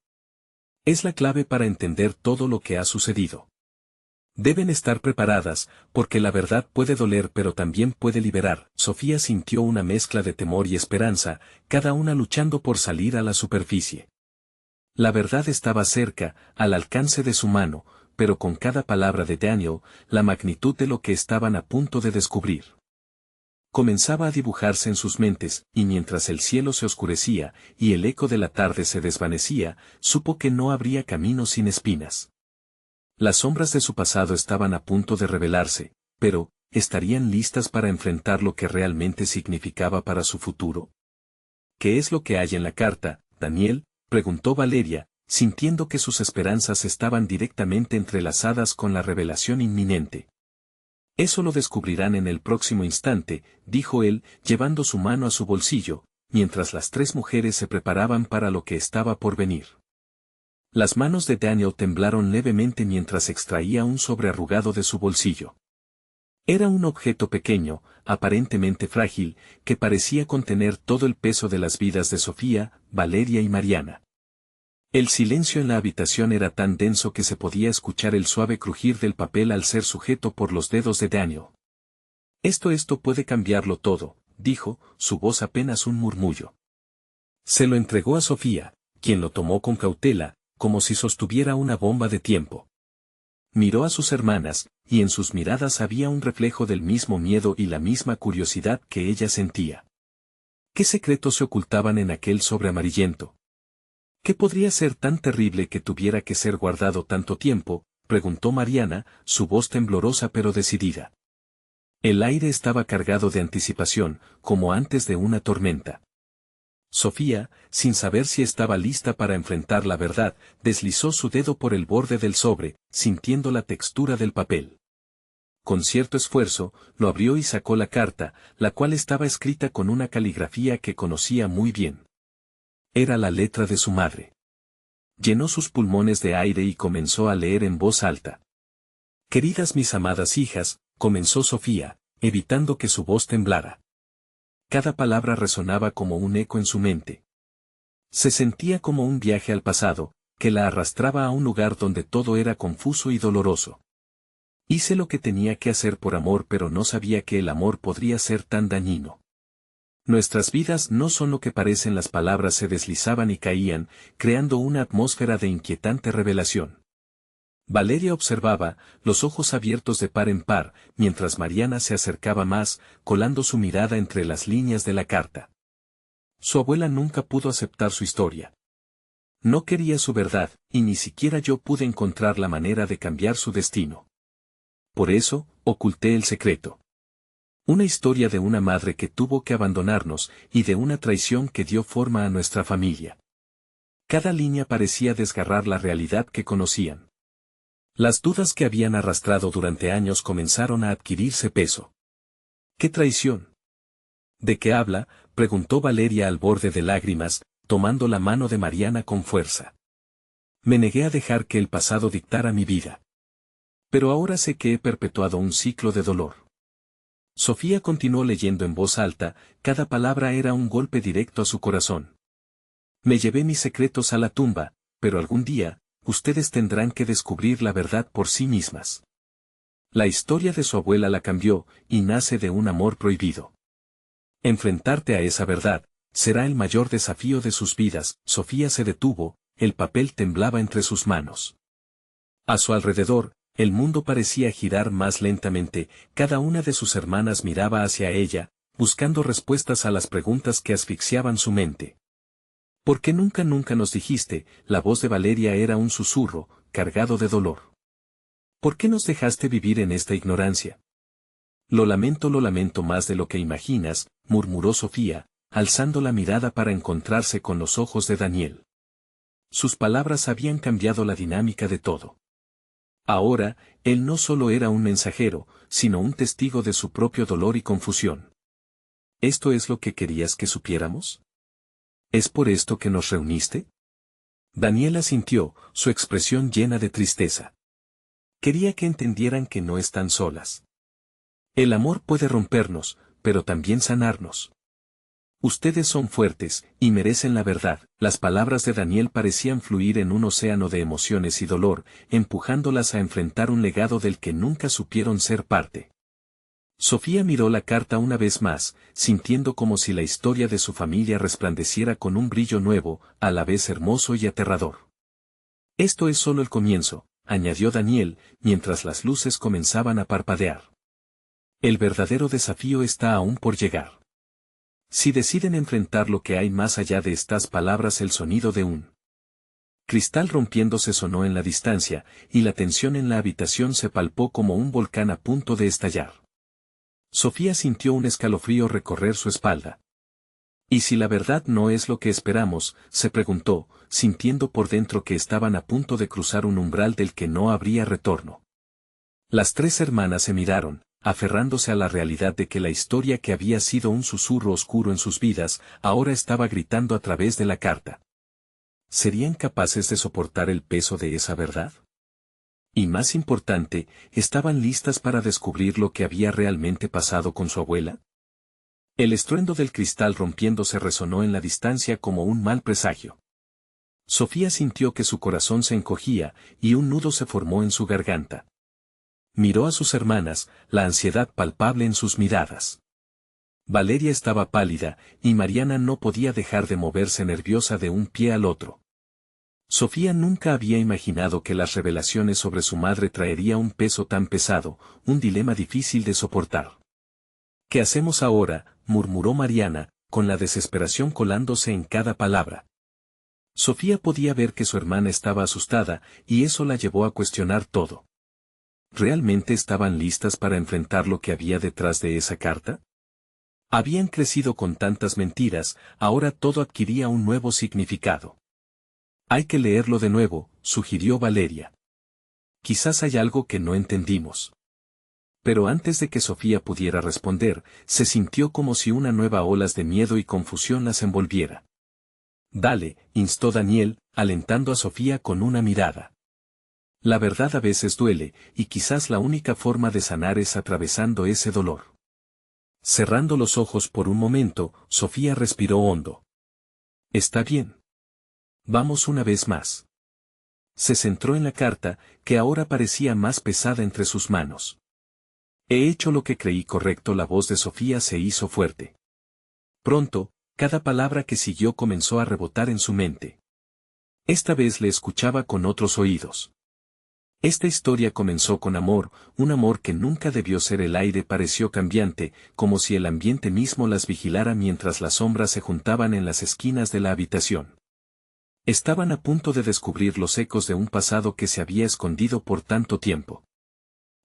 Speaker 1: Es la clave para entender todo lo que ha sucedido. Deben estar preparadas, porque la verdad puede doler pero también puede liberar. Sofía sintió una mezcla de temor y esperanza, cada una luchando por salir a la superficie. La verdad estaba cerca, al alcance de su mano, pero con cada palabra de Daniel, la magnitud de lo que estaban a punto de descubrir comenzaba a dibujarse en sus mentes, y mientras el cielo se oscurecía, y el eco de la tarde se desvanecía, supo que no habría camino sin espinas. Las sombras de su pasado estaban a punto de revelarse, pero, ¿estarían listas para enfrentar lo que realmente significaba para su futuro? ¿Qué es lo que hay en la carta, Daniel?, preguntó Valeria, sintiendo que sus esperanzas estaban directamente entrelazadas con la revelación inminente. Eso lo descubrirán en el próximo instante, dijo él, llevando su mano a su bolsillo, mientras las tres mujeres se preparaban para lo que estaba por venir. Las manos de Daniel temblaron levemente mientras extraía un sobre arrugado de su bolsillo. Era un objeto pequeño, aparentemente frágil, que parecía contener todo el peso de las vidas de Sofía, Valeria y Mariana. El silencio en la habitación era tan denso que se podía escuchar el suave crujir del papel al ser sujeto por los dedos de Daniel. Esto puede cambiarlo todo, dijo, su voz apenas un murmullo. Se lo entregó a Sofía, quien lo tomó con cautela, como si sostuviera una bomba de tiempo. Miró a sus hermanas, y en sus miradas había un reflejo del mismo miedo y la misma curiosidad que ella sentía. ¿Qué secretos se ocultaban en aquel sobre amarillento? ¿Qué podría ser tan terrible que tuviera que ser guardado tanto tiempo?, preguntó Mariana, su voz temblorosa pero decidida. El aire estaba cargado de anticipación, como antes de una tormenta. Sofía, sin saber si estaba lista para enfrentar la verdad, deslizó su dedo por el borde del sobre, sintiendo la textura del papel. Con cierto esfuerzo, lo abrió y sacó la carta, la cual estaba escrita con una caligrafía que conocía muy bien. Era la letra de su madre. Llenó sus pulmones de aire y comenzó a leer en voz alta. Queridas mis amadas hijas, comenzó Sofía, evitando que su voz temblara. Cada palabra resonaba como un eco en su mente. Se sentía como un viaje al pasado, que la arrastraba a un lugar donde todo era confuso y doloroso. Hice lo que tenía que hacer por amor, pero no sabía que el amor podría ser tan dañino. Nuestras vidas no son lo que parecen. Las palabras se deslizaban y caían, creando una atmósfera de inquietante revelación. Valeria observaba, los ojos abiertos de par en par, mientras Mariana se acercaba más, colando su mirada entre las líneas de la carta. Su abuela nunca pudo aceptar su historia. No quería su verdad, y ni siquiera yo pude encontrar la manera de cambiar su destino. Por eso, oculté el secreto. Una historia de una madre que tuvo que abandonarnos, y de una traición que dio forma a nuestra familia. Cada línea parecía desgarrar la realidad que conocían. Las dudas que habían arrastrado durante años comenzaron a adquirirse peso. ¿Qué traición? ¿De qué habla?, preguntó Valeria al borde de lágrimas, tomando la mano de Mariana con fuerza. Me negué a dejar que el pasado dictara mi vida. Pero ahora sé que he perpetuado un ciclo de dolor. Sofía continuó leyendo en voz alta, cada palabra era un golpe directo a su corazón. Me llevé mis secretos a la tumba, pero algún día, ustedes tendrán que descubrir la verdad por sí mismas. La historia de su abuela la cambió, y nace de un amor prohibido. Enfrentarte a esa verdad, será el mayor desafío de sus vidas. Sofía se detuvo, el papel temblaba entre sus manos. A su alrededor, el mundo parecía girar más lentamente, cada una de sus hermanas miraba hacia ella, buscando respuestas a las preguntas que asfixiaban su mente. ¿Por qué nunca nos dijiste? La voz de Valeria era un susurro, cargado de dolor. ¿Por qué nos dejaste vivir en esta ignorancia? Lo lamento más de lo que imaginas, murmuró Sofía, alzando la mirada para encontrarse con los ojos de Daniel. Sus palabras habían cambiado la dinámica de todo. Ahora, él no solo era un mensajero, sino un testigo de su propio dolor y confusión. ¿Esto es lo que querías que supiéramos? ¿Es por esto que nos reuniste? Daniel asintió, su expresión llena de tristeza. Quería que entendieran que no están solas. El amor puede rompernos, pero también sanarnos. Ustedes son fuertes, y merecen la verdad. Las palabras de Daniel parecían fluir en un océano de emociones y dolor, empujándolas a enfrentar un legado del que nunca supieron ser parte. Sofía miró la carta una vez más, sintiendo como si la historia de su familia resplandeciera con un brillo nuevo, a la vez hermoso y aterrador. Esto es solo el comienzo, añadió Daniel, mientras las luces comenzaban a parpadear. El verdadero desafío está aún por llegar. Si deciden enfrentar lo que hay más allá de estas palabras, el sonido de un cristal rompiéndose sonó en la distancia, y la tensión en la habitación se palpó como un volcán a punto de estallar. Sofía sintió un escalofrío recorrer su espalda. ¿Y si la verdad no es lo que esperamos?, se preguntó, sintiendo por dentro que estaban a punto de cruzar un umbral del que no habría retorno. Las tres hermanas se miraron, aferrándose a la realidad de que la historia que había sido un susurro oscuro en sus vidas, ahora estaba gritando a través de la carta. ¿Serían capaces de soportar el peso de esa verdad? Y más importante, ¿estaban listas para descubrir lo que había realmente pasado con su abuela? El estruendo del cristal rompiéndose resonó en la distancia como un mal presagio. Sofía sintió que su corazón se encogía, y un nudo se formó en su garganta. Miró a sus hermanas, la ansiedad palpable en sus miradas. Valeria estaba pálida, y Mariana no podía dejar de moverse nerviosa de un pie al otro. Sofía nunca había imaginado que las revelaciones sobre su madre traería un peso tan pesado, un dilema difícil de soportar. ¿Qué hacemos ahora?, murmuró Mariana, con la desesperación colándose en cada palabra. Sofía podía ver que su hermana estaba asustada, y eso la llevó a cuestionar todo. ¿Realmente estaban listas para enfrentar lo que había detrás de esa carta? Habían crecido con tantas mentiras, ahora todo adquiría un nuevo significado. Hay que leerlo de nuevo, sugirió Valeria. Quizás hay algo que no entendimos. Pero antes de que Sofía pudiera responder, se sintió como si una nueva olas de miedo y confusión las envolviera. Dale, instó Daniel, alentando a Sofía con una mirada. La verdad a veces duele, y quizás la única forma de sanar es atravesando ese dolor. Cerrando los ojos por un momento, Sofía respiró hondo. Está bien. Vamos una vez más. Se centró en la carta, que ahora parecía más pesada entre sus manos. He hecho lo que creí correcto. La voz de Sofía se hizo fuerte. Pronto, cada palabra que siguió comenzó a rebotar en su mente. Esta vez le escuchaba con otros oídos. Esta historia comenzó con amor, un amor que nunca debió ser. El aire pareció cambiante, como si el ambiente mismo las vigilara mientras las sombras se juntaban en las esquinas de la habitación. Estaban a punto de descubrir los ecos de un pasado que se había escondido por tanto tiempo.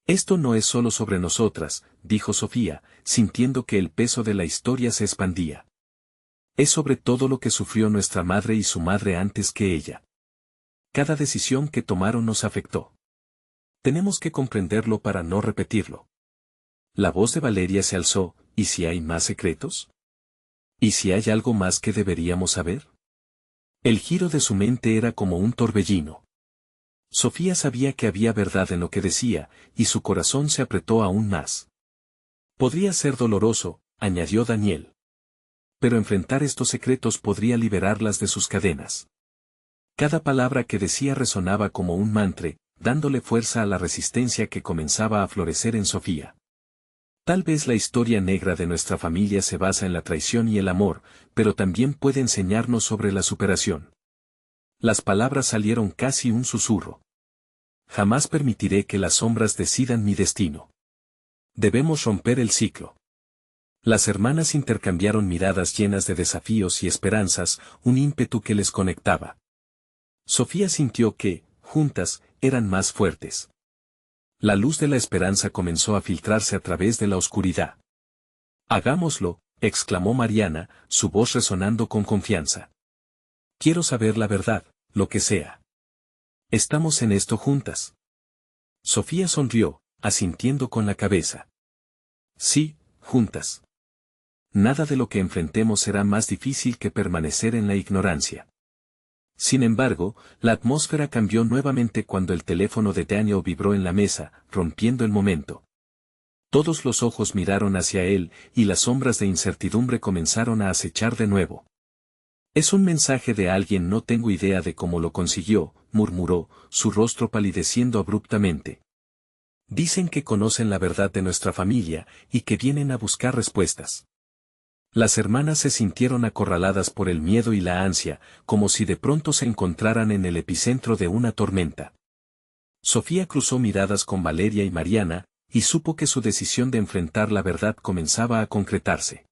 Speaker 1: Esto no es solo sobre nosotras, dijo Sofía, sintiendo que el peso de la historia se expandía. Es sobre todo lo que sufrió nuestra madre y su madre antes que ella. Cada decisión que tomaron nos afectó. Tenemos que comprenderlo para no repetirlo. La voz de Valeria se alzó, ¿y si hay más secretos? ¿Y si hay algo más que deberíamos saber? El giro de su mente era como un torbellino. Sofía sabía que había verdad en lo que decía, y su corazón se apretó aún más. Podría ser doloroso, añadió Daniel. Pero enfrentar estos secretos podría liberarlas de sus cadenas. Cada palabra que decía resonaba como un mantra, dándole fuerza a la resistencia que comenzaba a florecer en Sofía. Tal vez la historia negra de nuestra familia se basa en la traición y el amor, pero también puede enseñarnos sobre la superación. Las palabras salieron casi un susurro. Jamás permitiré que las sombras decidan mi destino. Debemos romper el ciclo. Las hermanas intercambiaron miradas llenas de desafíos y esperanzas, un ímpetu que les conectaba. Sofía sintió que, juntas, eran más fuertes. La luz de la esperanza comenzó a filtrarse a través de la oscuridad. Hagámoslo, exclamó Mariana, su voz resonando con confianza. Quiero saber la verdad, lo que sea. Estamos en esto juntas. Sofía sonrió, asintiendo con la cabeza. Sí, juntas. Nada de lo que enfrentemos será más difícil que permanecer en la ignorancia. Sin embargo, la atmósfera cambió nuevamente cuando el teléfono de Daniel vibró en la mesa, rompiendo el momento. Todos los ojos miraron hacia él, y las sombras de incertidumbre comenzaron a acechar de nuevo. Es un mensaje de alguien, no tengo idea de cómo lo consiguió, murmuró, su rostro palideciendo abruptamente. Dicen que conocen la verdad de nuestra familia, y que vienen a buscar respuestas. Las hermanas se sintieron acorraladas por el miedo y la ansia, como si de pronto se encontraran en el epicentro de una tormenta. Sofía cruzó miradas con Valeria y Mariana, y supo que su decisión de enfrentar la verdad comenzaba a concretarse.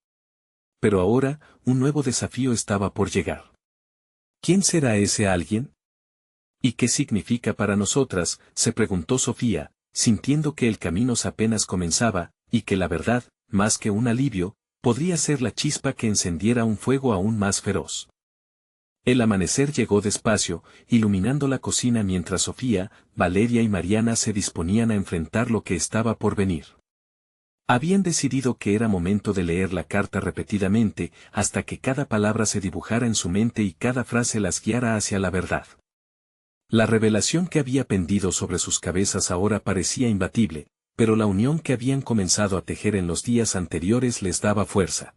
Speaker 1: Pero ahora, un nuevo desafío estaba por llegar. ¿Quién será ese alguien? ¿Y qué significa para nosotras?, se preguntó Sofía, sintiendo que el camino apenas comenzaba, y que la verdad, más que un alivio, podría ser la chispa que encendiera un fuego aún más feroz. El amanecer llegó despacio, iluminando la cocina mientras Sofía, Valeria y Mariana se disponían a enfrentar lo que estaba por venir. Habían decidido que era momento de leer la carta repetidamente, hasta que cada palabra se dibujara en su mente y cada frase las guiara hacia la verdad. La revelación que había pendido sobre sus cabezas ahora parecía imbatible, pero la unión que habían comenzado a tejer en los días anteriores les daba fuerza.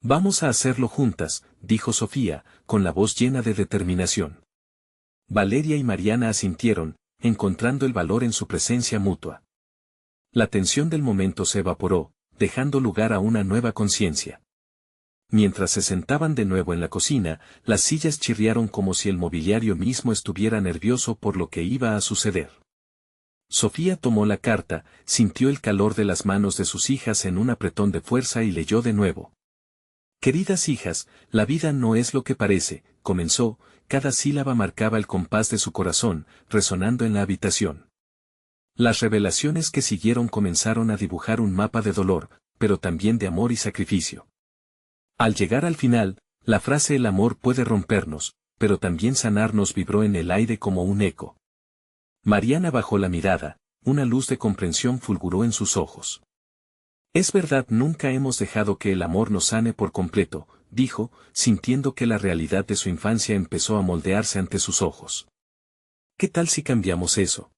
Speaker 1: Vamos a hacerlo juntas, dijo Sofía, con la voz llena de determinación. Valeria y Mariana asintieron, encontrando el valor en su presencia mutua. La tensión del momento se evaporó, dejando lugar a una nueva conciencia. Mientras se sentaban de nuevo en la cocina, las sillas chirriaron como si el mobiliario mismo estuviera nervioso por lo que iba a suceder. Sofía tomó la carta, sintió el calor de las manos de sus hijas en un apretón de fuerza y leyó de nuevo. Queridas hijas, la vida no es lo que parece, comenzó, cada sílaba marcaba el compás de su corazón, resonando en la habitación. Las revelaciones que siguieron comenzaron a dibujar un mapa de dolor, pero también de amor y sacrificio. Al llegar al final, la frase "el amor puede rompernos, pero también sanarnos" vibró en el aire como un eco. Mariana bajó la mirada, una luz de comprensión fulguró en sus ojos. Es verdad, nunca hemos dejado que el amor nos sane por completo, dijo, sintiendo que la realidad de su infancia empezó a moldearse ante sus ojos. ¿Qué tal si cambiamos eso?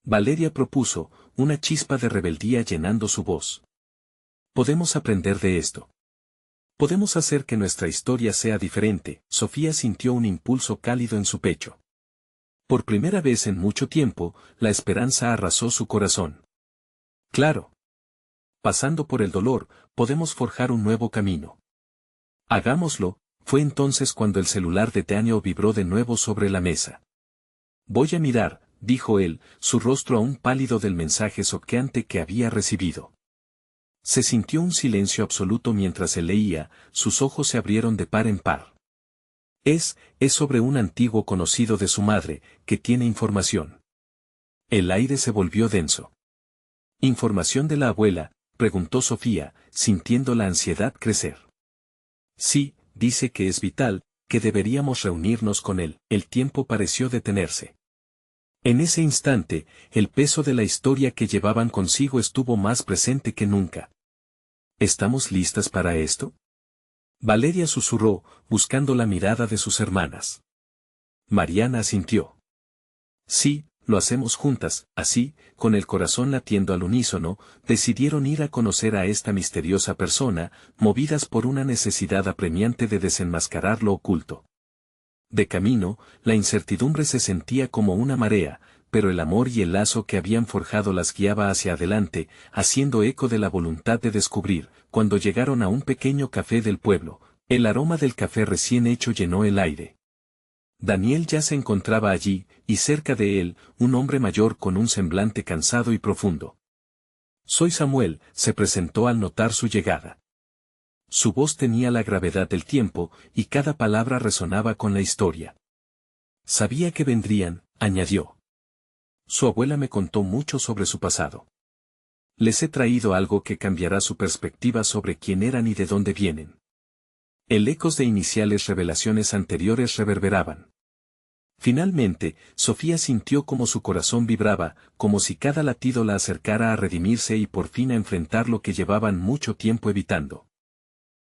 Speaker 1: Valeria propuso, una chispa de rebeldía llenando su voz. Podemos aprender de esto. Podemos hacer que nuestra historia sea diferente. Sofía sintió un impulso cálido en su pecho. Por primera vez en mucho tiempo, la esperanza arrasó su corazón. Claro. Pasando por el dolor, podemos forjar un nuevo camino. Hagámoslo. Fue entonces cuando el celular de Daniel vibró de nuevo sobre la mesa. Voy a mirar, dijo él, su rostro aún pálido del mensaje choqueante que había recibido. Se sintió un silencio absoluto mientras él leía, sus ojos se abrieron de par en par. Es sobre un antiguo conocido de su madre, que tiene información. El aire se volvió denso. ¿Información de la abuela?, preguntó Sofía, sintiendo la ansiedad crecer. Sí, dice que es vital, que deberíamos reunirnos con él. El tiempo pareció detenerse. En ese instante, el peso de la historia que llevaban consigo estuvo más presente que nunca. ¿Estamos listas para esto?, Valeria susurró, buscando la mirada de sus hermanas. Mariana asintió. Sí, lo hacemos juntas. Así, con el corazón latiendo al unísono, decidieron ir a conocer a esta misteriosa persona, movidas por una necesidad apremiante de desenmascarar lo oculto. De camino, la incertidumbre se sentía como una marea, pero el amor y el lazo que habían forjado las guiaba hacia adelante, haciendo eco de la voluntad de descubrir. Cuando llegaron a un pequeño café del pueblo, el aroma del café recién hecho llenó el aire. Daniel ya se encontraba allí, y cerca de él, un hombre mayor con un semblante cansado y profundo. Soy Samuel, se presentó al notar su llegada. Su voz tenía la gravedad del tiempo, y cada palabra resonaba con la historia. Sabía que vendrían, añadió. Su abuela me contó mucho sobre su pasado. Les he traído algo que cambiará su perspectiva sobre quién eran y de dónde vienen. El ecos de iniciales revelaciones anteriores reverberaban. Finalmente, Sofía sintió como su corazón vibraba, como si cada latido la acercara a redimirse y por fin a enfrentar lo que llevaban mucho tiempo evitando.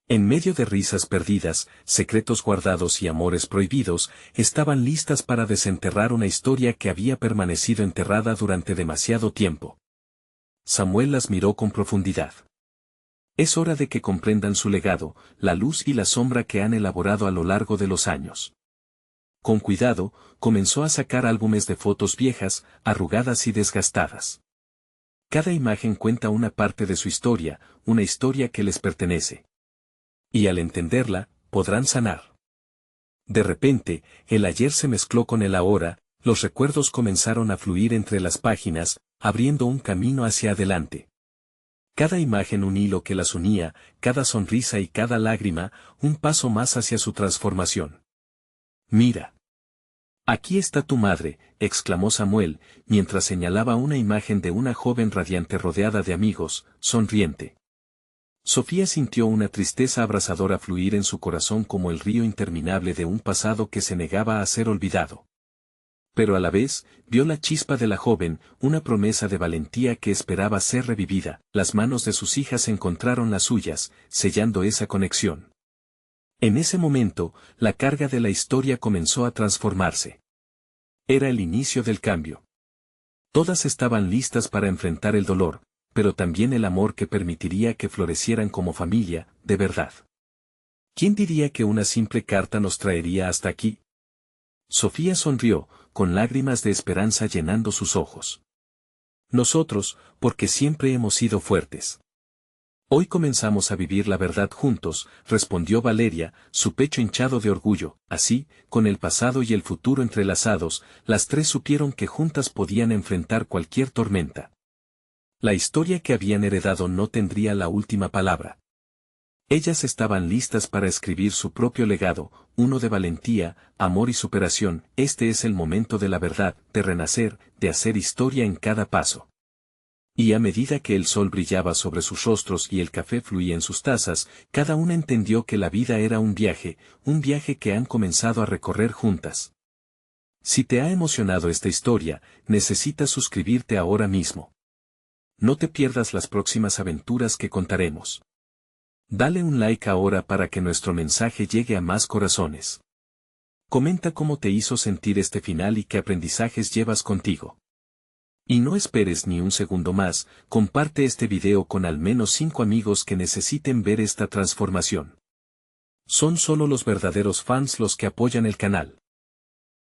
Speaker 1: En medio de risas perdidas, secretos guardados y amores prohibidos, estaban listas para desenterrar una historia que había permanecido enterrada durante demasiado tiempo. Samuel las miró con profundidad. Es hora de que comprendan su legado, la luz y la sombra que han elaborado a lo largo de los años. Con cuidado, comenzó a sacar álbumes de fotos viejas, arrugadas y desgastadas. Cada imagen cuenta una parte de su historia, una historia que les pertenece. Y al entenderla, podrán sanar. De repente, el ayer se mezcló con el ahora, los recuerdos comenzaron a fluir entre las páginas, abriendo un camino hacia adelante. Cada imagen un hilo que las unía, cada sonrisa y cada lágrima, un paso más hacia su transformación. Mira. Aquí está tu madre, exclamó Samuel, mientras señalaba una imagen de una joven radiante rodeada de amigos, sonriente. Sofía sintió una tristeza abrasadora fluir en su corazón como el río interminable de un pasado que se negaba a ser olvidado. Pero a la vez, vio la chispa de la joven, una promesa de valentía que esperaba ser revivida. Las manos de sus hijas encontraron las suyas, sellando esa conexión. En ese momento, la carga de la historia comenzó a transformarse. Era el inicio del cambio. Todas estaban listas para enfrentar el dolor, pero también el amor que permitiría que florecieran como familia, de verdad. ¿Quién diría que una simple carta nos traería hasta aquí? Sofía sonrió, con lágrimas de esperanza llenando sus ojos. Nosotros, porque siempre hemos sido fuertes. Hoy comenzamos a vivir la verdad juntos, respondió Valeria, su pecho hinchado de orgullo. Así, con el pasado y el futuro entrelazados, las tres supieron que juntas podían enfrentar cualquier tormenta. La historia que habían heredado no tendría la última palabra. Ellas estaban listas para escribir su propio legado, uno de valentía, amor y superación. Este es el momento de la verdad, de renacer, de hacer historia en cada paso. Y a medida que el sol brillaba sobre sus rostros y el café fluía en sus tazas, cada una entendió que la vida era un viaje que han comenzado a recorrer juntas. Si te ha emocionado esta historia, necesitas suscribirte ahora mismo. No te pierdas las próximas aventuras que contaremos. Dale un like ahora para que nuestro mensaje llegue a más corazones. Comenta cómo te hizo sentir este final y qué aprendizajes llevas contigo. Y no esperes ni un segundo más, comparte este video con al menos 5 amigos que necesiten ver esta transformación. Son solo los verdaderos fans los que apoyan el canal.